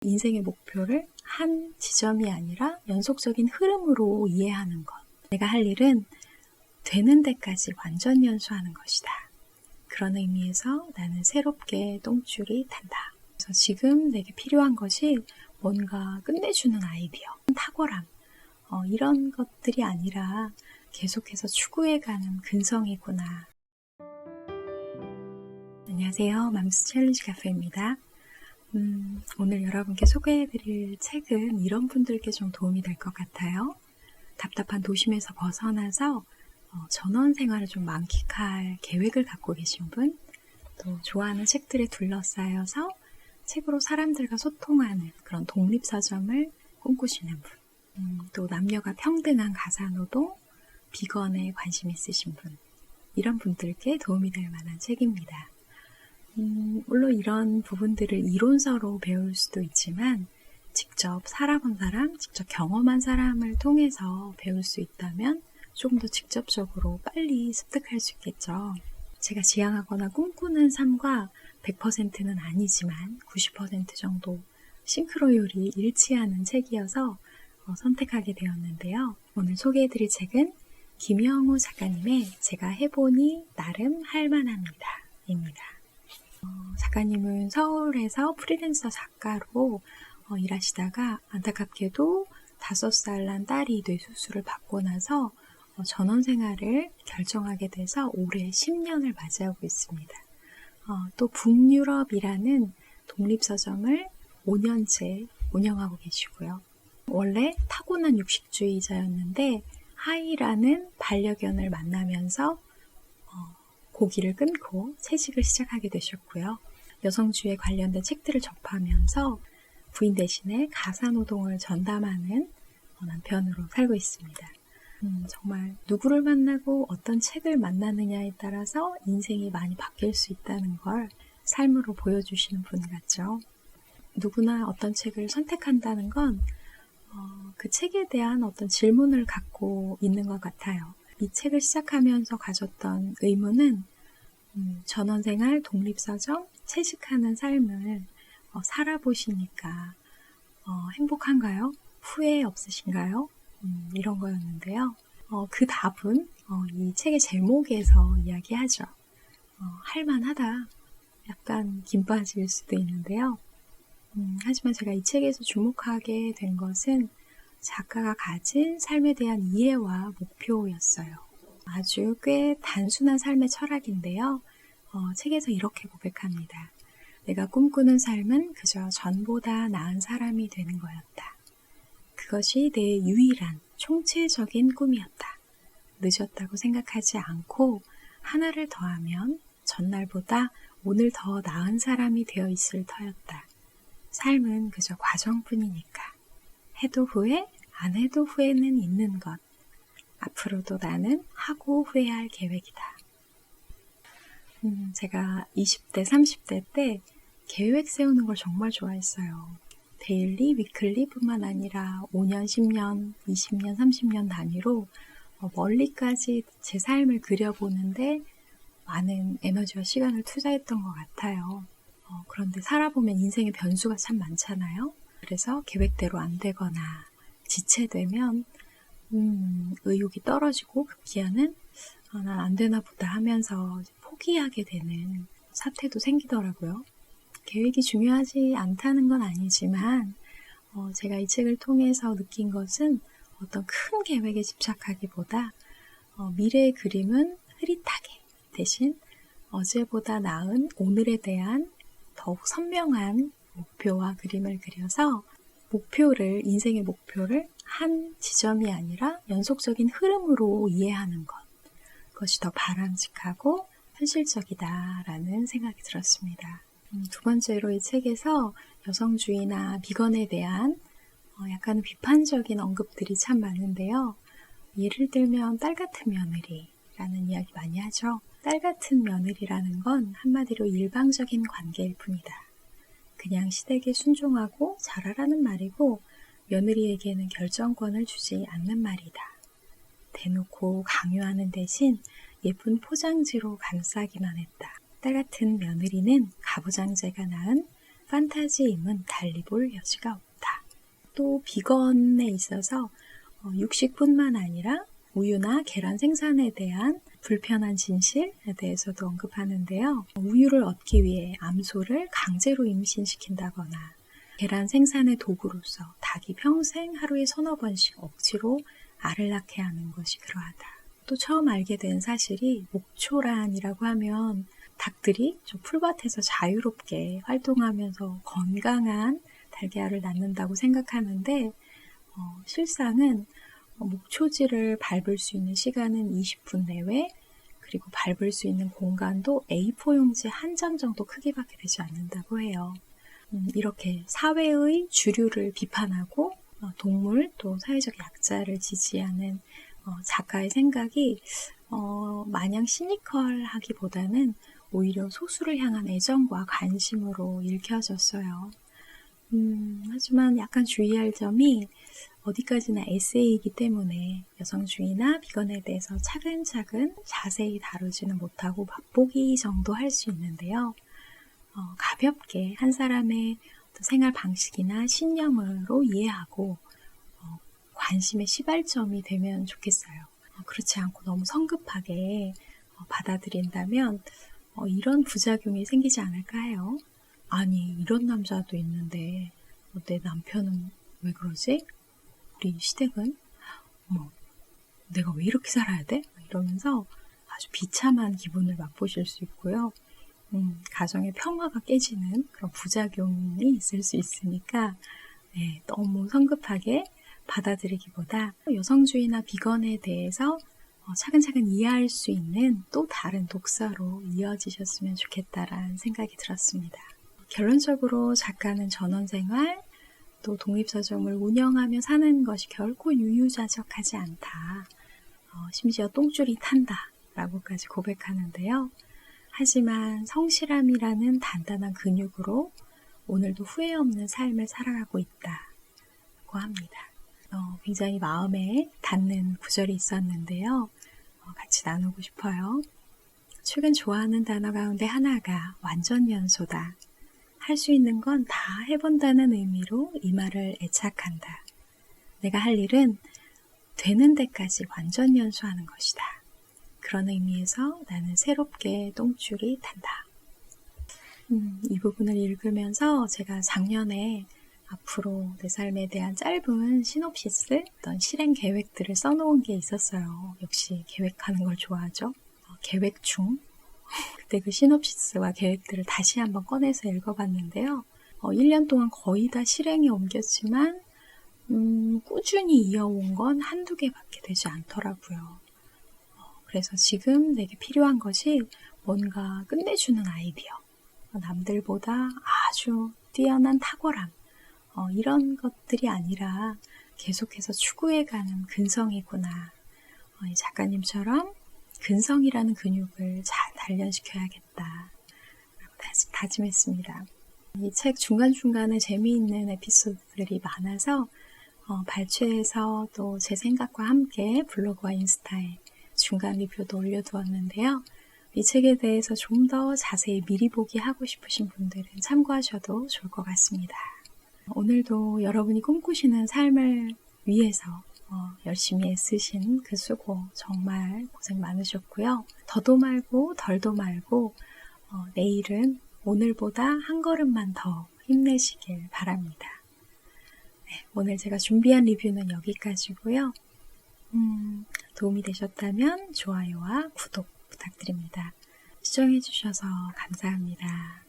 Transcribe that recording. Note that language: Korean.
인생의 목표를 한 지점이 아니라 연속적인 흐름으로 이해하는 것. 내가 할 일은 되는 데까지 완전 연수하는 것이다. 그런 의미에서 나는 새롭게 똥줄이 탄다. 그래서 지금 내게 필요한 것이 뭔가 끝내주는 아이디어, 탁월함, 이런 것들이 아니라 계속해서 추구해가는 근성이구나. 안녕하세요. 맘스 챌린지 카페입니다. 오늘 여러분께 소개해드릴 책은 이런 분들께 좀 도움이 될 것 같아요. 답답한 도심에서 벗어나서 전원 생활을 좀 만끽할 계획을 갖고 계신 분, 또 좋아하는 책들에 둘러싸여서 책으로 사람들과 소통하는 그런 독립서점을 꿈꾸시는 분, 또 남녀가 평등한 가사노동, 비건에 관심 있으신 분, 이런 분들께 도움이 될 만한 책입니다. 물론 이런 부분들을 이론서로 배울 수도 있지만 직접 살아본 사람, 직접 경험한 사람을 통해서 배울 수 있다면 조금 더 직접적으로 빨리 습득할 수 있겠죠. 제가 지향하거나 꿈꾸는 삶과 100%는 아니지만 90% 정도 싱크로율이 일치하는 책이어서 선택하게 되었는데요. 오늘 소개해드릴 책은 김영우 작가님의 제가 해보니 나름 할만합니다 입니다. 작가님은 서울에서 프리랜서 작가로 일하시다가 안타깝게도 5살 난 딸이 뇌수술을 받고 나서 전원 생활을 결정하게 돼서 올해 10년을 맞이하고 있습니다. 또 북유럽이라는 독립서점을 5년째 운영하고 계시고요. 원래 타고난 육식주의자였는데 하이라는 반려견을 만나면서 고기를 끊고 채식을 시작하게 되셨고요. 여성주의에 관련된 책들을 접하면서 부인 대신에 가사노동을 전담하는 남편으로 살고 있습니다. 정말 누구를 만나고 어떤 책을 만나느냐에 따라서 인생이 많이 바뀔 수 있다는 걸 삶으로 보여주시는 분 같죠. 누구나 어떤 책을 선택한다는 건 그 책에 대한 어떤 질문을 갖고 있는 것 같아요. 이 책을 시작하면서 가졌던 의문은 전원생활, 독립서점, 채식하는 삶을 살아보시니까 행복한가요? 후회 없으신가요? 이런 거였는데요. 그 답은 이 책의 제목에서 이야기하죠. 할만하다. 약간 긴빠질 수도 있는데요. 하지만 제가 이 책에서 주목하게 된 것은 작가가 가진 삶에 대한 이해와 목표였어요. 아주 꽤 단순한 삶의 철학인데요. 책에서 이렇게 고백합니다. 내가 꿈꾸는 삶은 그저 전보다 나은 사람이 되는 거였다. 그것이 내 유일한 총체적인 꿈이었다. 늦었다고 생각하지 않고 하나를 더하면 전날보다 오늘 더 나은 사람이 되어 있을 터였다. 삶은 그저 과정뿐이니까. 해도 후회, 안 해도 후회는 있는 것. 앞으로도 나는 하고 후회할 계획이다. 제가 20대, 30대 때 계획 세우는 걸 정말 좋아했어요. 데일리, 위클리 뿐만 아니라 5년, 10년, 20년, 30년 단위로 멀리까지 제 삶을 그려보는데 많은 에너지와 시간을 투자했던 것 같아요. 그런데 살아보면 인생의 변수가 참 많잖아요. 그래서 계획대로 안 되거나 지체되면 의욕이 떨어지고 급기야는 난 안 되나 보다 하면서 포기하게 되는 사태도 생기더라고요. 계획이 중요하지 않다는 건 아니지만 제가 이 책을 통해서 느낀 것은 어떤 큰 계획에 집착하기보다 미래의 그림은 흐릿하게 대신 어제보다 나은 오늘에 대한 더욱 선명한 목표와 그림을 그려서 인생의 목표를 한 지점이 아니라 연속적인 흐름으로 이해하는 것. 그것이 더 바람직하고 현실적이다라는 생각이 들었습니다. 두 번째로 이 책에서 여성주의나 비건에 대한 약간 비판적인 언급들이 참 많은데요. 예를 들면 딸 같은 며느리라는 이야기 많이 하죠. 딸 같은 며느리라는 건 한마디로 일방적인 관계일 뿐이다. 그냥 시댁에 순종하고 잘하라는 말이고 며느리에게는 결정권을 주지 않는 말이다. 대놓고 강요하는 대신 예쁜 포장지로 감싸기만 했다. 딸 같은 며느리는 가부장제가 낳은 판타지임은 달리 볼 여지가 없다. 또 비건에 있어서 육식뿐만 아니라 우유나 계란 생산에 대한 불편한 진실에 대해서도 언급하는데요. 우유를 얻기 위해 암소를 강제로 임신시킨다거나 계란 생산의 도구로서 닭이 평생 하루에 서너 번씩 억지로 알을 낳게 하는 것이 그러하다. 또 처음 알게 된 사실이 목초란이라고 하면 닭들이 좀 풀밭에서 자유롭게 활동하면서 건강한 달걀을 낳는다고 생각하는데 실상은 목초지를 밟을 수 있는 시간은 20분 내외, 그리고 밟을 수 있는 공간도 A4 용지 한 장 정도 크기밖에 되지 않는다고 해요. 이렇게 사회의 주류를 비판하고 동물 또 사회적 약자를 지지하는 작가의 생각이 마냥 시니컬하기보다는 오히려 소수를 향한 애정과 관심으로 읽혀졌어요. 하지만 약간 주의할 점이 어디까지나 에세이이기 때문에 여성주의나 비건에 대해서 차근차근 자세히 다루지는 못하고 맛보기 정도 할 수 있는데요. 가볍게 한 사람의 생활 방식이나 신념으로 이해하고 관심의 시발점이 되면 좋겠어요. 그렇지 않고 너무 성급하게 받아들인다면 이런 부작용이 생기지 않을까 해요. 아니, 이런 남자도 있는데 내 남편은 왜 그러지? 우리 시댁은 내가 왜 이렇게 살아야 돼? 이러면서 아주 비참한 기분을 맛보실 수 있고요. 가정의 평화가 깨지는 그런 부작용이 있을 수 있으니까 너무 성급하게 받아들이기보다 여성주의나 비건에 대해서 차근차근 이해할 수 있는 또 다른 독서로 이어지셨으면 좋겠다라는 생각이 들었습니다. 결론적으로 작가는 전원생활, 또 독립서점을 운영하며 사는 것이 결코 유유자적하지 않다. 심지어 똥줄이 탄다 라고까지 고백하는데요. 하지만 성실함이라는 단단한 근육으로 오늘도 후회 없는 삶을 살아가고 있다고 합니다. 굉장히 마음에 닿는 구절이 있었는데요. 같이 나누고 싶어요. 최근 좋아하는 단어 가운데 하나가 완전연소다. 할 수 있는 건 다 해본다는 의미로 이 말을 애착한다. 내가 할 일은 되는 데까지 완전연소하는 것이다. 그런 의미에서 나는 새롭게 똥줄이 탄다. 이 부분을 읽으면서 제가 작년에 앞으로 내 삶에 대한 짧은 시놉시스, 어떤 실행 계획들을 써놓은 게 있었어요. 역시 계획하는 걸 좋아하죠. 계획 중. 그때 그 시놉시스와 계획들을 다시 한번 꺼내서 읽어봤는데요. 1년 동안 거의 다 실행에 옮겼지만 꾸준히 이어온 건 한두 개밖에 되지 않더라고요. 그래서 지금 내게 필요한 것이 뭔가 끝내주는 아이디어, 남들보다 아주 뛰어난 탁월함, 이런 것들이 아니라 계속해서 추구해가는 근성이구나. 이 작가님처럼 근성이라는 근육을 잘 단련시켜야겠다 라고 다짐했습니다. 이 책 중간중간에 재미있는 에피소드들이 많아서 발췌해서 또 제 생각과 함께 블로그와 인스타에 중간 리뷰도 올려두었는데요. 이 책에 대해서 좀 더 자세히 미리 보기 하고 싶으신 분들은 참고하셔도 좋을 것 같습니다. 오늘도 여러분이 꿈꾸시는 삶을 위해서 열심히 애쓰신 그 수고 정말 고생 많으셨고요. 더도 말고 덜도 말고 내일은 오늘보다 한 걸음만 더 힘내시길 바랍니다. 오늘 제가 준비한 리뷰는 여기까지고요. 도움이 되셨다면 좋아요와 구독 부탁드립니다. 시청해주셔서 감사합니다.